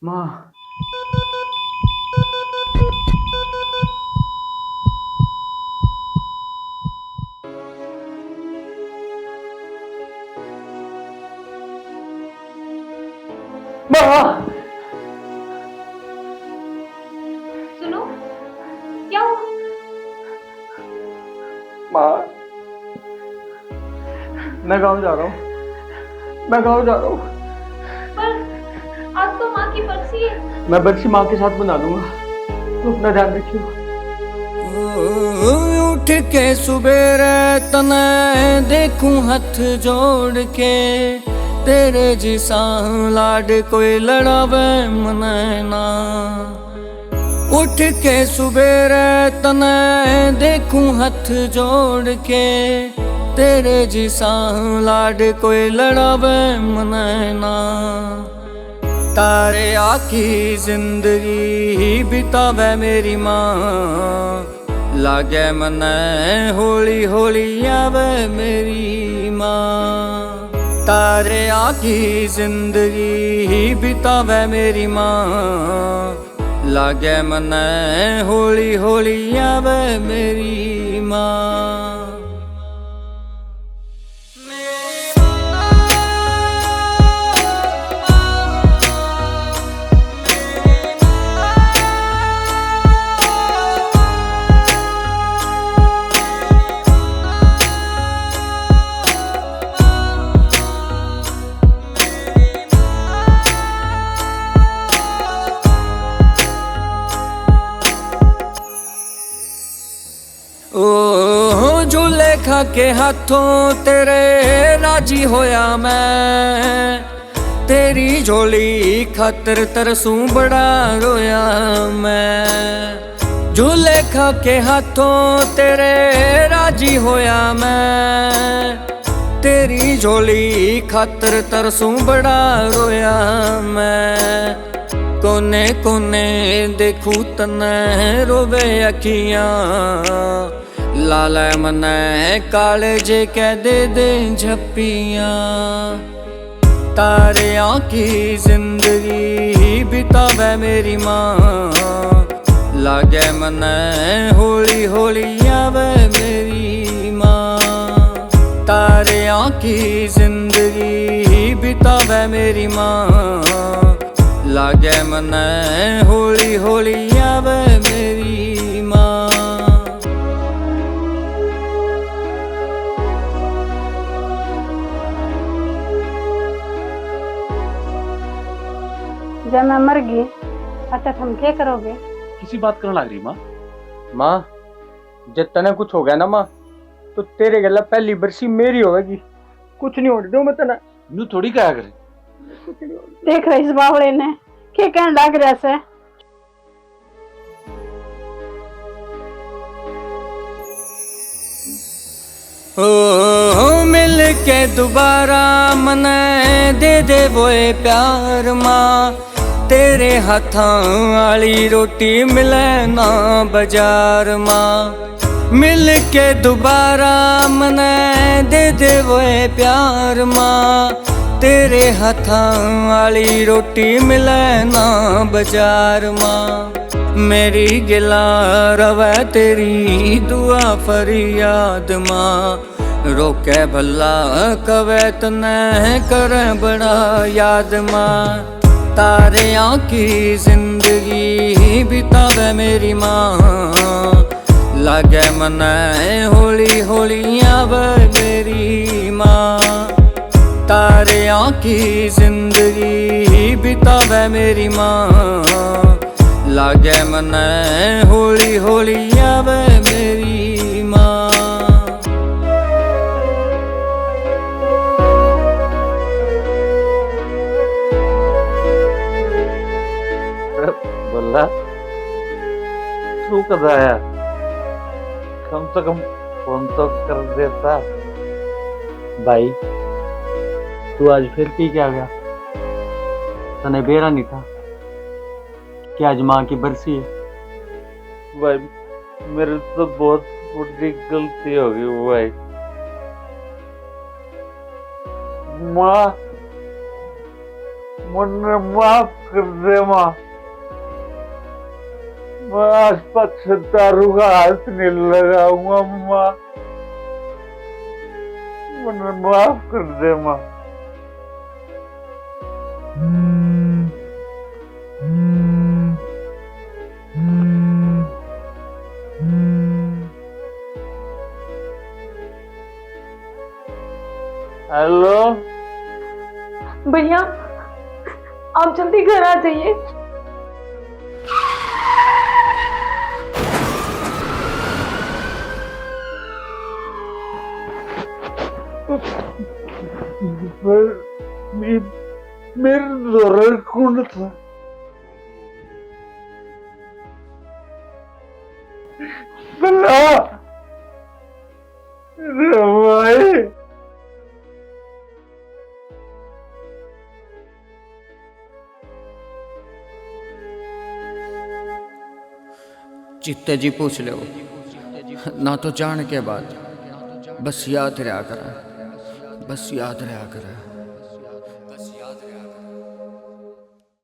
माँ। माँ। सुनो, क्या हुआ? माँ, मैं गाँव जा रहा हूँ। मैं गाँव जा रहा हूँ। पर आज तो माँ की बरसी है। मैं बरसी माँ के साथ बना दूंगा। तू अपना ध्यान रखियो। उठ के सुबेरे तने देखूं हाथ जोड़ के, तेरे जिसा लाड कोई लड़ावे मने ना। उठ के सुबेरे तने देखूं हाथ जोड़ के, तेरे जिसा लाड कोई लड़ावे मने ना। तारे आखी जिंदगी बितावे मेरी माँ, लागे मने होली होली आवे मेरी माँ। तारे आखी जिंदगी बितावे मेरी माँ, लागे मने होली होली आवे मेरी माँ। ओ झूले खा के हाथों तेरे राजी होया मैं, तेरी झोली खातर तरसूं बड़ा रोया मैं। झूले खा के हाथों तेरे राजी होया मैं, तेरी झोली खातर तरसूं बड़ा रोया मैं। कोने कोने देखूं तने रोवे अखियां, लाल मने काले जे कह दे झप्पियां। तारे की जिंदगी बितावे मेरी माँ, लागे मने होली होली आवे मेरी माँ। तारे की जिंदगी बितावे मेरी माँ, लागे मने होली होली आवे मेरी माँ। जब मैं मर गई अच्छा तुम क्या करोगे? किसी बात करने लग रही माँ? माँ, जब तने कुछ हो गया ना माँ, तो तेरे गला पहली बरसी मेरी होगी। कुछ नहीं होने दो मैं तना। नू थोड़ी कहा करे। देख रहे इस बावड़े ने क्या कहने लग रहा से। ओ मिल के दोबारा मने दे वोए प्यार माँ, तेरे हाथां वाली रोटी मिले ना बाजार माँ। मिल के दोबारा मने दे वोए प्यार माँ, तेरे हाथां वाली रोटी मिले ना बाजार माँ। मेरी गिला रवे तेरी दुआ फरियाद माँ, रोके भला कवे तने करे बड़ा याद माँ। तारे की जिंदगी बितावे मेरी माँ, लागे मने होली होली आवे मेरी माँ। तारे की जिंदगी बितावे मेरी माँ, लागे मने होली होली आवे मेरी माँ। बोला तू कद आया? कम से कम फोन तो कर देता। भाई, तू आज फिर पी के आ गया। तने बेरा नहीं था कि आज माँ की बरसी है। भाई मेरे तो बहुत बड़ी गलती हो गई भाई। माँ मुझे माफ कर दे माँ। मैं आज से दारू का हाथ नहीं लगाऊंगा माँ। मुझे माफ कर दे माँ। हेलो भैया आप जल्दी घर आ जाइए। मेरे दौरे कौन था? बल्ला भाई चित्ते जी पूछ लो ना तो जान के बाद बस याद रहा कर, बस याद रहा कर।